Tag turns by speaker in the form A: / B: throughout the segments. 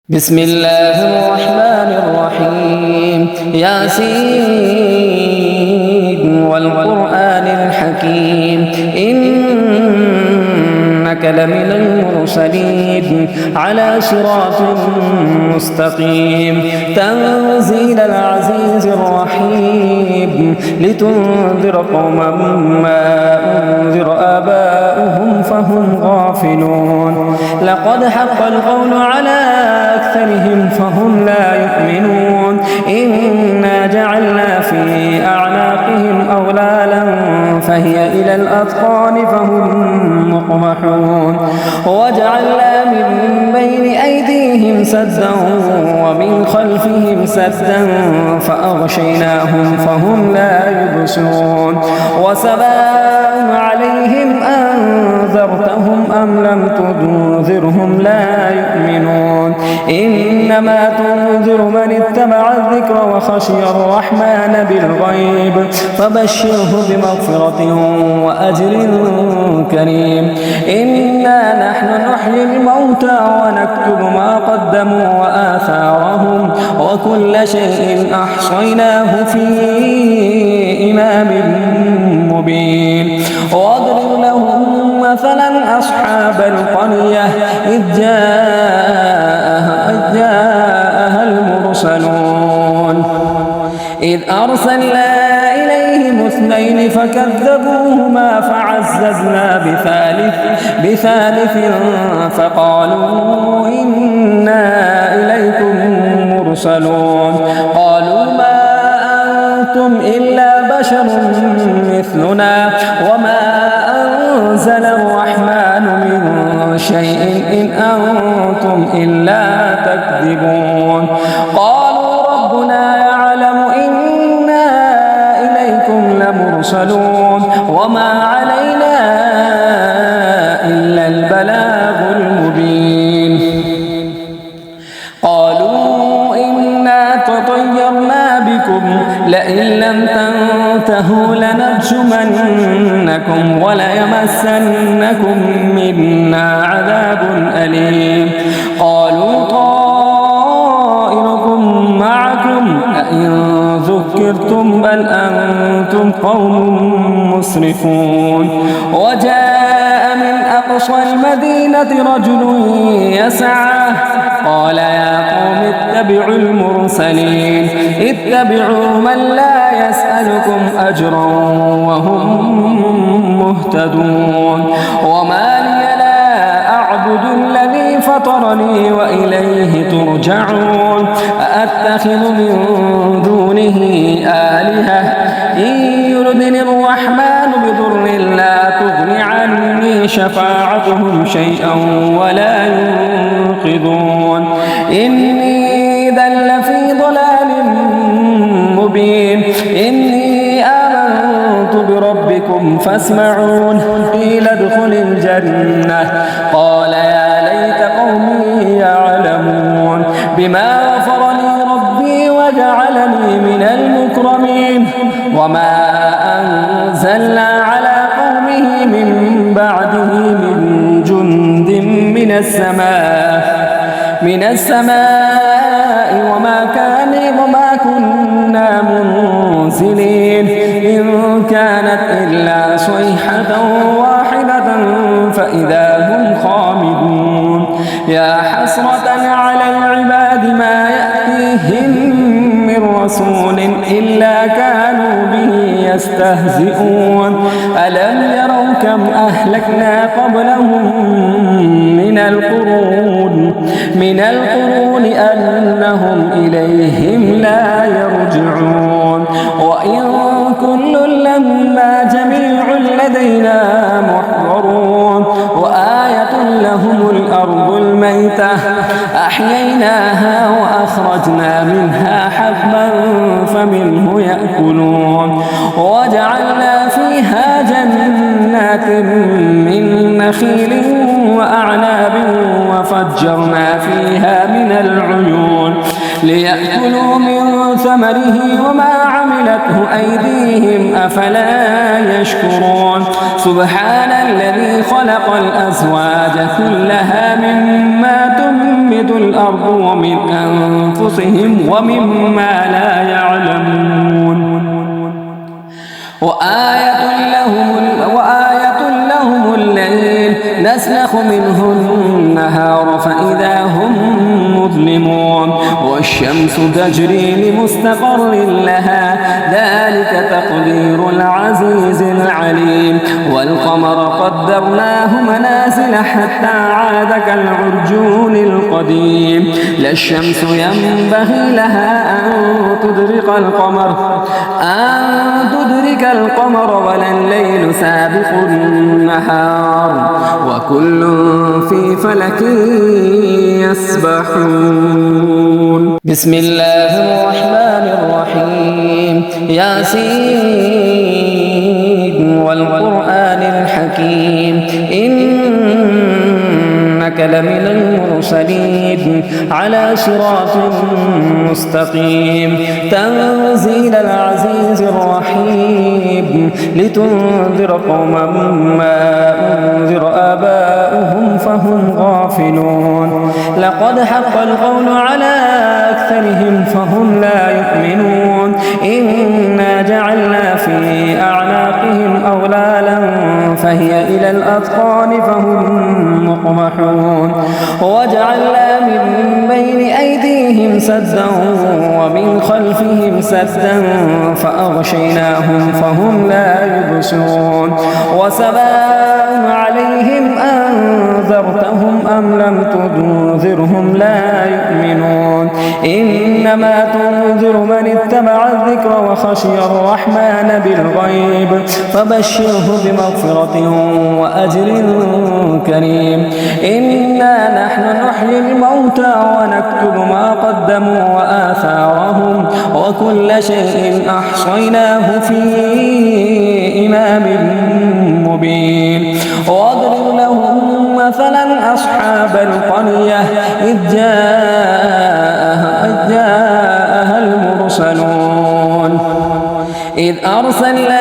A: بسم الله الرحمن الرحيم ياسين والقرآن الحكيم إنك لمن المرسلين على صراط مستقيم تنزيل العزيز الرحيم لتنذر قوما ما أنذر آباؤهم فهم غافلون لقد حق القول على أكثرهم فهم لا يؤمنون إنا جعلنا في أعناقهم أغلالا فهي إلى الأذقان فهم مقمحون وجعلنا من بين أيديهم سدا ومن خلفهم سدا فأغشيناهم فهم لا يبصرون وسواء عليهم أنذرتهم أم لم تنذرهم لا يؤمنون إنما تنذر من اتبع الذكر وخشي الرحمن بالغيب فبشره بمغفرة وأجر كريم إنا نحن نحيي الموتى ونكتب ما قدموا وآثارهم وكل شيء أحصيناه في إمام مبين واضرب لهم مثلا أصحاب القرية إذ جاءها المرسلون إذ أرسلنا إليهم اثنين فكذبوهما فعززنا بثالث فقالوا إنا إليكم مرسلون قالوا ما أنتم إلا بشر مثلنا وما أنزل الرحمن من شيء إن أنتم إلا تكذبون قالوا ربنا يعلم إنا إليكم لمرسلون وما علينا إلا البلاغ المبين قالوا إنا تطيرنا بكم لئن لم تنتهوا لنرجمنكم وليمسنكم منا عذاب أليم قالوا طائركم معكم أئن ذكرتم بل أنتم قوم مسرفون وجاء من أقصى المدينة رجل يسعى قال يا قوم اتبعوا المرسلين اتبعوا من لا يسألكم أجرا وهم مهتدون وما لي لا أعبد الذي فطرني وإليه ترجعون أأتخذ من دونه آلهة إن يردني الرحمن بضر لا تغن عني شفاعتهم شيئا ولا ينقذون إني إذا لفي ضلال مبين إني آمنت بربكم فاسمعون قيل ادخل الجنة قال يا ليت قومي يعلمون بما غفر لي ربي وجعلني من المكرمين وما أنزلنا على قومه من بعده من جند من السماء وما كنا منزلين إن كانت إلا صيحة واحدة فإذا هم خامدون يا حسرة على العباد ما يأتيهم من رسول إلا كانوا به يستهزئون ألم يروا كم أهلكنا قبلهم من القرون أنهم إليهم لا يرجعون وإن كل لما جميع لدينا محضرون وآية لهم الأرض الميتة أحييناها وأخرجنا منها حبا فمنه يأكلون وجعلنا فيها جنات من نخيل وأعناب وفجرنا فيها من العيون ليأكلوا من ثمره وما عملته أيديهم أفلا يشكرون سبحان الذي خلق الأزواج كلها مما تنبت الأرض ومن أنفسهم ومما لا يعلمون وآية لهم الليل نسلخ منه النهار فإذا هم مظلمون والشمس تجري لمستقر لها ذلك تقدير العزيز العليم والقمر قدرناه منازل حتى عاد كالعرجون القديم لا الشمس ينبغي لها أن تدرك القمر ولا الليل سابق النهار وكل في فلك يسبحون بسم الله الرحمن الرحيم ياسين والقرآن الحكيم إنك لمن المرسلين على صراط مستقيم تنزيل العزيز الرحيم لتنذر قوما ما أنذر آباؤهم فهم غافلون لقد حق القول على أكثرهم فهم لا يؤمنون إنا جعلنا في أعناقهم أغلالا فهي إلى الأذقان فهم مقمحون وجعلنا من بين أيديهم سدا ومن خلفهم سدا فأغشيناهم فهم لا يبصرون وسواء عليهم أنذرتهم أم لم تنذرهم لا يؤمنون إنما تنذر من اتبع الذكر وخشي الرحمن بالغيب فبشره بمغفرة وأجر كريم إنا نحن نحيي الموتى ونكتب ما قدموا وآثارهم وكل شيء أحصيناه في إمام مبين واضرب لهم مثلا أصحاب القرية إذ جاءها المرسلون إذ أرسلنا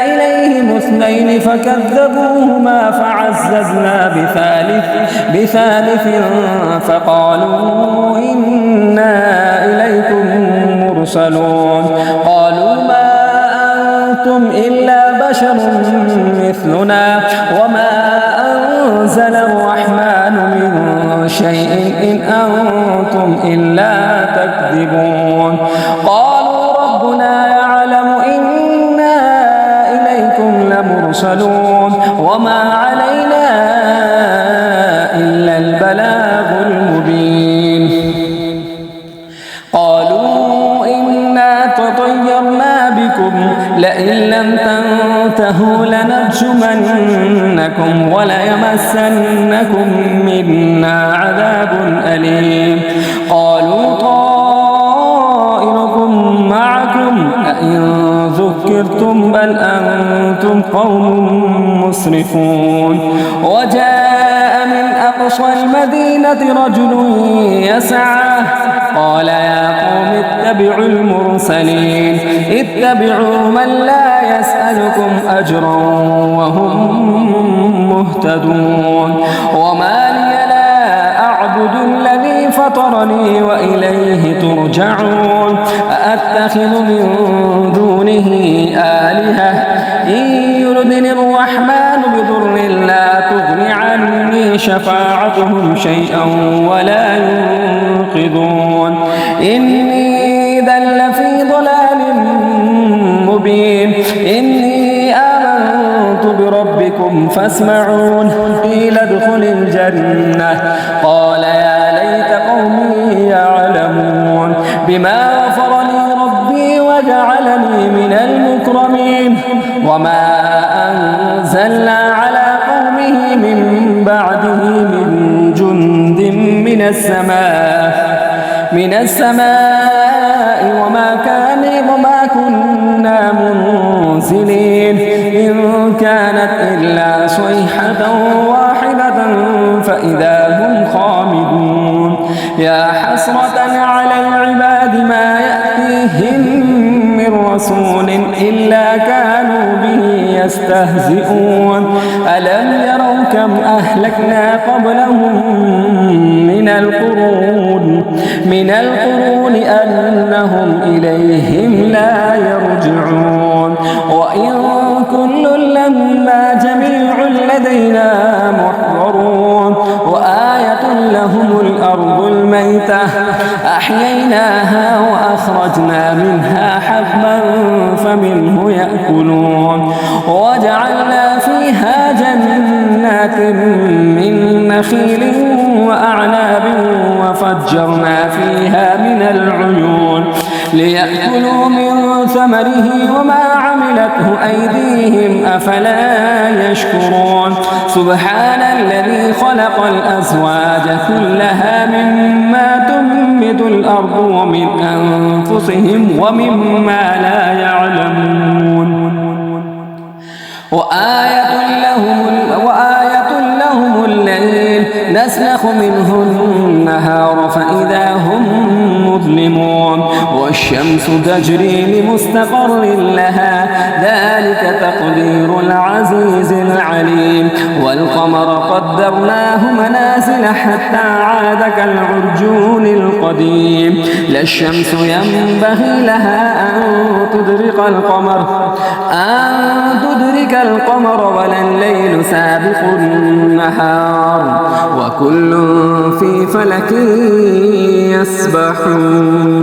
A: إليهم اثنين فكذبوهما فعززنا بثالث فقالوا إنا إليكم مرسلون قالوا ما أنتم إلا بشر مثلنا وما أنزل الرحمن من شيء إن أنتم إلا تكذبون قالوا ربنا يعلم إنا إليكم لمرسلون وما علينا إلا البلاغ المبين قالوا إنا تطيرنا بكم لئن لم تنتهوا لنرجمنكم وليمسنكم منا عذاب أليم قالوا طائركم معكم أئن ذكرتم بل أنتم قوم مسرفون وجاء من أقصى المدينة رجل يسعى قال يا قوم اتبعوا المرسلين اتبعوا من لا يسألكم أجرا وهم مهتدون وما لي لا أعبد الذي فطرني وإليه ترجعون أأتخذ من دونه آلهة إن يردني الرحمن بضر لا تغن عني شفاعتهم شيئا ولا ينقذون إني إذا لفي ضلال مبين إني آمنت بربكم فاسمعون قيل ادخل الجنة قال يا ليت قومي يعلمون بما غفر لي ربي وجعلني من المكرمين وما أنزلنا على قومه من بعده من جند من السماء وما كنا منزلين إن كانت إلا صيحة واحدة فإذا هم خامدون يا حسرة حسرة على العباد ما يأتيهم من رسول إلا كانوا به يستهزئون ألم يروا كم أهلكنا قبلهم من القرون أنهم إليهم لا يرجعون وإن كل لما جميع لدينا محضرون وآية لهم الأرض الميتة أحييناها وأخرجنا منها حبا فمنه يأكلون وجعلنا فيها جنات من نخيل وأعناب وفجرنا فيها من العيون ليأكلوا من ثمره وما عملته أيديهم أفلا يشكرون سبحان الذي خلق الأزواج كلها مما تنبت الأرض ومن أنفسهم ومما لا يعلمون وآية لهم الليل نسلخ منه النهار فإذا هم مظلمون والشمس تجري لمستقر لها ذلك تقدير العزيز العليم والقمر قدرناه منازل حتى عاد كالعرجون القديم لا الشمس ينبغي لها أن تدرك القمر ولا الليل سابق النهار وكل في فلك يسبحون.